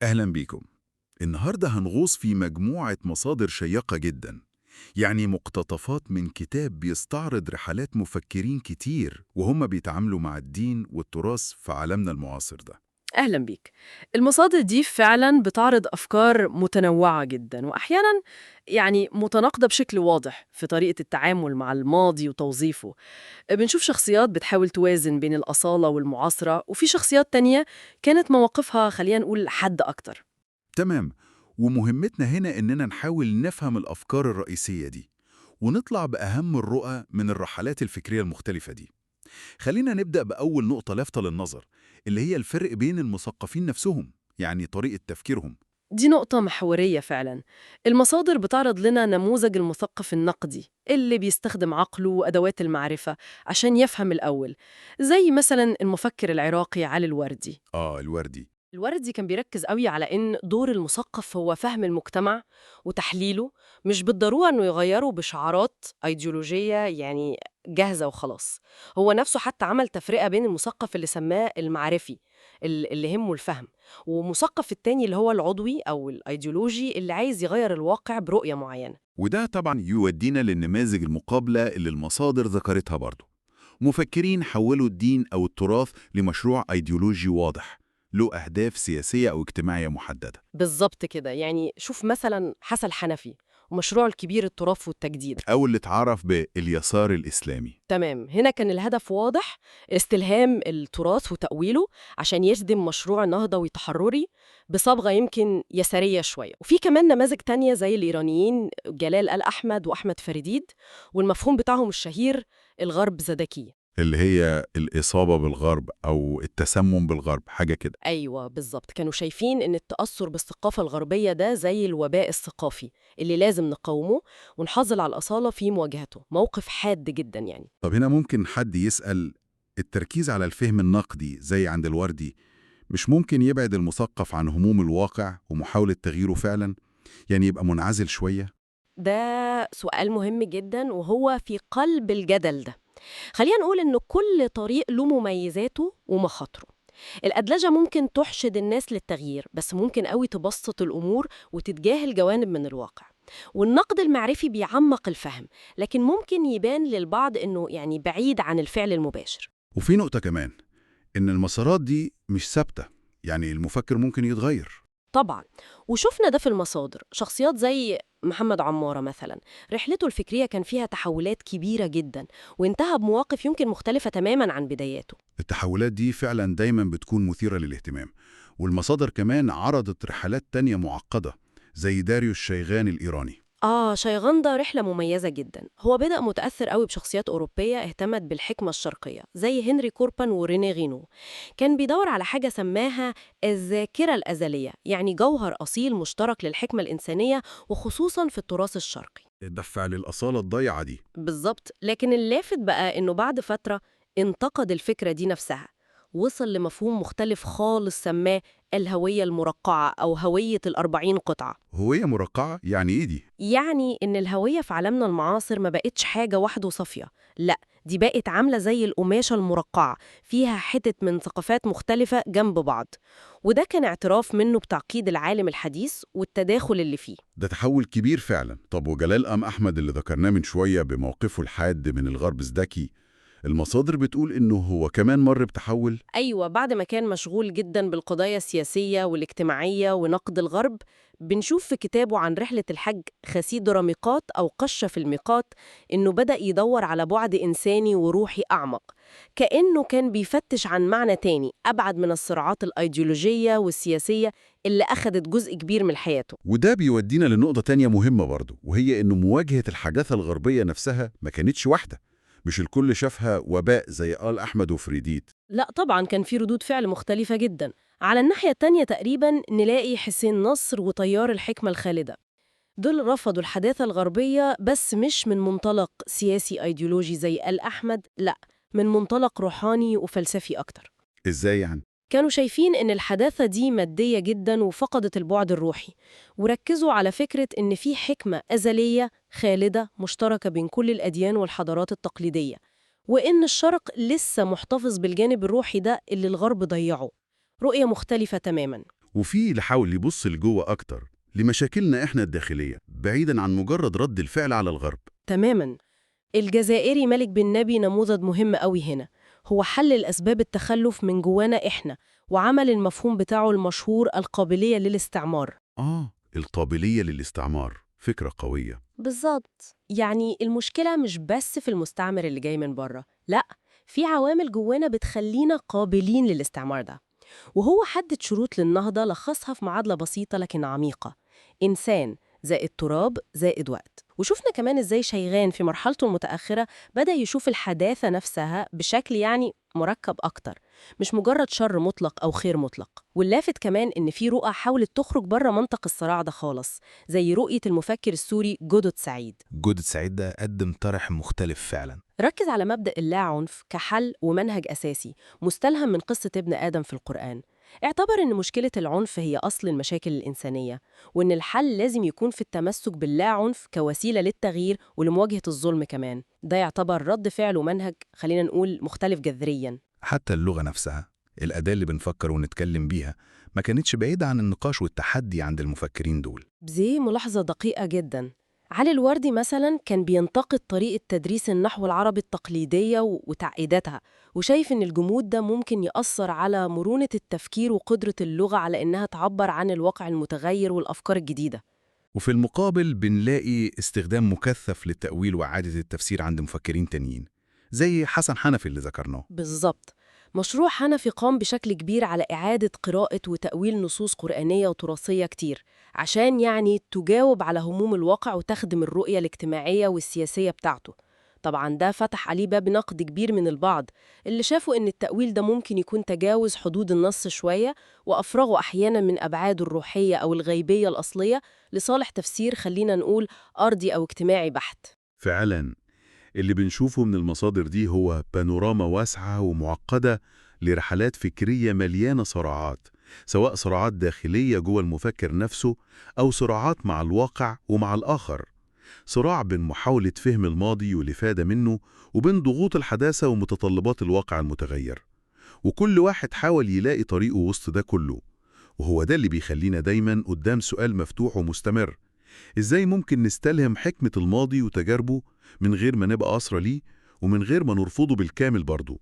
أهلا بيكم. النهاردة هنغوص في مجموعة مصادر شيقة جدا، يعني مقتطفات من كتاب بيستعرض رحلات مفكرين كتير وهم بيتعاملوا مع الدين والتراث في عالمنا المعاصر ده. أهلا بيك. المصادر دي فعلا بتعرض أفكار متنوعة جدا وأحيانا متناقضة بشكل واضح في طريقة التعامل مع الماضي وتوظيفه. بنشوف شخصيات بتحاول توازن بين الأصالة والمعاصرة، وفي شخصيات تانية كانت مواقفها خلينا نقول حد أكتر. تمام. ومهمتنا هنا إننا نحاول نفهم الأفكار الرئيسية دي ونطلع بأهم الرؤى من الرحلات الفكرية المختلفة دي. خلينا نبدأ بأول نقطة لافتة للنظر، اللي هي الفرق بين المثقفين نفسهم، يعني طريقة تفكيرهم. دي نقطة محورية فعلا. المصادر بتعرض لنا نموذج المثقف النقدي اللي بيستخدم عقله وأدوات المعرفة عشان يفهم الأول، زي مثلا المفكر العراقي علي الوردي. الوردي. الوردي كان بيركز قوي على إن دور المثقف هو فهم المجتمع وتحليله، مش بالضرورة إنه يغيره بشعارات أيديولوجية جاهزة وخلاص. هو نفسه حتى عمل تفرقة بين المثقف اللي سماه المعرفي، اللي همه الفهم، ومثقف التاني اللي هو العضوي أو الأيديولوجي اللي عايز يغير الواقع برؤية معينة. وده طبعا يودينا للنماذج المقابلة اللي المصادر ذكرتها برضو. مفكرين حولوا الدين أو التراث لمشروع أيديولوجي واضح، له أهداف سياسية أو اجتماعية محددة. بالظبط كده، شوف مثلا حسن حنفي ومشروعه الكبير التراث والتجديد. أو اللي اتعرف باليسار الإسلامي. تمام، هنا كان الهدف واضح: استلهام التراث وتأويله عشان يخدم مشروع نهضوي تحرري بصبغة يمكن يسارية شوية. وفي كمان نماذج تانية زي الإيرانيين جلال آل أحمد وأحمد فريديد، والمفهوم بتاعهم الشهير الغرب زدكي. اللي هي الإصابة بالغرب أو التسمم بالغرب، حاجة كده. أيوة بالظبط، كانوا شايفين إن التأثر بالثقافة الغربية ده زي الوباء الثقافي اللي لازم نقاومه ونحافظ على الأصالة في مواجهته. موقف حاد جدا طب هنا ممكن حد يسأل، التركيز على الفهم النقدي زي عند الوردي مش ممكن يبعد المثقف عن هموم الواقع ومحاولة تغييره فعلا؟ يعني يبقى منعزل شوية؟ ده سؤال مهم جدا، وهو في قلب الجدل ده. خلينا نقول إن كل طريق له مميزاته ومخاطره. الأدلجة ممكن تحشد الناس للتغيير، بس ممكن قوي تبسط الأمور وتتجاهل جوانب من الواقع. والنقد المعرفي بيعمق الفهم، لكن ممكن يبان للبعض إنه بعيد عن الفعل المباشر. وفي نقطة كمان، إن المسارات دي مش ثابتة، يعني المفكر ممكن يتغير. طبعا، وشفنا ده في المصادر. شخصيات زي محمد عمارة مثلا، رحلته الفكرية كان فيها تحولات كبيرة جدا، وانتهى بمواقف يمكن مختلفة تماما عن بداياته. التحولات دي فعلا دايما بتكون مثيرة للاهتمام، والمصادر كمان عرضت رحلات تانية معقدة زي داريو الشيغان الإيراني. شيغان ده رحلة مميزة جدا. هو بدأ متأثر قوي بشخصيات أوروبية اهتمت بالحكمة الشرقية زي هنري كوربان وريني غينو. كان بيدور على حاجة سماها الذاكرة الأزلية، جوهر أصيل مشترك للحكمة الإنسانية، وخصوصا في التراث الشرقي. الدفع للأصالة الضيعة دي. بالظبط، لكن اللافت بقى إنه بعد فترة انتقد الفكرة دي نفسها. وصل لمفهوم مختلف خالص سماه الهوية المرقعة أو هوية الأربعين قطعة. هوية مرقعة يعني إيه دي؟ إن الهوية في عالمنا المعاصر ما بقتش حاجة واحدة وصافية، لأ، دي بقت عاملة زي القماشة المرقعة، فيها حتت من ثقافات مختلفة جنب بعض. وده كان اعتراف منه بتعقيد العالم الحديث والتداخل اللي فيه. ده تحول كبير فعلا. طب وجلال أحمد اللي ذكرناه من شوية بموقفه الحاد من الغرب الزدكي، المصادر بتقول إنه هو كمان مر بتحول. أيوة، بعد ما كان مشغول جدا بالقضايا السياسية والاجتماعية ونقد الغرب، بنشوف في كتابه عن رحلة الحج خسيد ميقات أو قشة في الميقات إنه بدأ يدور على بعد إنساني وروحي أعمق، كأنه كان بيفتش عن معنى تاني أبعد من الصراعات الأيديولوجية والسياسية اللي أخدت جزء كبير من حياته. وده بيودينا لنقطة تانية مهمة برضو، وهي إنه مواجهة الحداثة الغربية نفسها ما كانتش واحدة. مش الكل شافها وباء زي آل أحمد وفريديت. لا طبعا، كان في ردود فعل مختلفة جدا. على الناحية التانية تقريبا نلاقي حسين نصر وتيار الحكمة الخالدة. دول رفضوا الحداثة الغربية، بس مش من منطلق سياسي أيديولوجي زي آل أحمد، لا، من منطلق روحاني وفلسفي أكتر. إزاي يعني؟ كانوا شايفين إن الحداثة دي مادية جدا وفقدت البعد الروحي، وركزوا على فكرة إن في حكمة أزلية خالدة مشتركة بين كل الأديان والحضارات التقليدية، وإن الشرق لسه محتفظ بالجانب الروحي ده اللي الغرب ضيعه. رؤية مختلفة تماما. وفي اللي حاول يبص لجوه أكتر لمشاكلنا إحنا الداخلية بعيداً عن مجرد رد الفعل على الغرب. تماماً. الجزائري مالك بن نبي نموذج مهم قوي هنا. هو حل الأسباب التخلف من جوانا إحنا، وعمل المفهوم بتاعه المشهور القابلية للاستعمار. القابلية للاستعمار فكرة قوية. بالظبط. يعني المشكلة مش بس في المستعمر اللي جاي من بره، لأ، في عوامل جوانا بتخلينا قابلين للاستعمار ده. وهو حدد شروط للنهضة لخصها في معادلة بسيطة لكن عميقة: إنسان زائد تراب زائد وقت. وشوفنا كمان إزاي شيغان في مرحلته المتأخرة بدأ يشوف الحداثة نفسها بشكل مركب أكتر، مش مجرد شر مطلق أو خير مطلق. واللافت كمان إن في رؤى حاولت تخرج بره منطق الصراع ده خالص، زي رؤية المفكر السوري جودة سعيد. جودة سعيد ده قدم طرح مختلف فعلا. ركز على مبدأ اللا عنف كحل ومنهج أساسي مستلهم من قصة ابن آدم في القرآن. اعتبر إن مشكلة العنف هي أصل المشاكل الإنسانية، وإن الحل لازم يكون في التمسك باللا عنف كوسيلة للتغيير ولمواجهة الظلم كمان. ده يعتبر رد فعل ومنهج، خلينا نقول، مختلف جذرياً. حتى اللغة نفسها، الأداة اللي بنفكر ونتكلم بيها، ما كانتش بعيدة عن النقاش والتحدي عند المفكرين دول. دي ملاحظة دقيقة جداً. علي الوردي مثلاً كان بينتقد طريقة تدريس النحو العربي التقليدية وتعقيداتها، وشايف إن الجمود ده ممكن يأثر على مرونة التفكير وقدرة اللغة على إنها تعبر عن الواقع المتغير والأفكار الجديدة. وفي المقابل بنلاقي استخدام مكثف للتأويل وإعادة التفسير عند مفكرين تانيين، زي حسن حنفي اللي ذكرناه. بالظبط. مشروع حنفي قام بشكل كبير على إعادة قراءة وتأويل نصوص قرآنية وتراثية كتير، عشان تجاوب على هموم الواقع وتخدم الرؤية الاجتماعية والسياسية بتاعته. طبعاً ده فتح عليه باب نقد كبير من البعض، اللي شافوا إن التأويل ده ممكن يكون تجاوز حدود النص شوية، وأفرغوا أحياناً من أبعاده الروحية أو الغيبية الأصلية لصالح تفسير، خلينا نقول، أرضي أو اجتماعي بحت. فعلاً اللي بنشوفه من المصادر دي هو بانوراما واسعة ومعقدة لرحلات فكرية مليانة صراعات، سواء صراعات داخلية جوه المفكر نفسه أو صراعات مع الواقع ومع الآخر. صراع بين محاولة فهم الماضي والإفادة منه وبين ضغوط الحداثة ومتطلبات الواقع المتغير، وكل واحد حاول يلاقي طريقه وسط ده كله. وهو ده اللي بيخلينا دايما قدام سؤال مفتوح ومستمر: إزاي ممكن نستلهم حكمة الماضي وتجاربه من غير ما نبقى أسرى ليه ومن غير ما نرفضه بالكامل برضه؟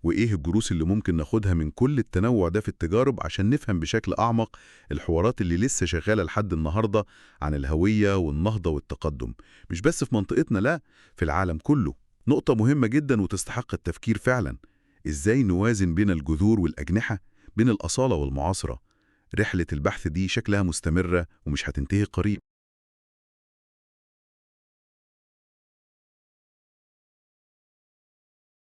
وإيه الدروس اللي ممكن ناخدها من كل التنوع ده في التجارب عشان نفهم بشكل أعمق الحوارات اللي لسه شغالة لحد النهاردة عن الهوية والنهضة والتقدم، مش بس في منطقتنا، لا، في العالم كله. نقطة مهمة جدا وتستحق التفكير فعلا: إزاي نوازن بين الجذور والأجنحة، بين الأصالة والمعاصرة؟ رحلة البحث دي شكلها مستمرة ومش هتنتهي قريب.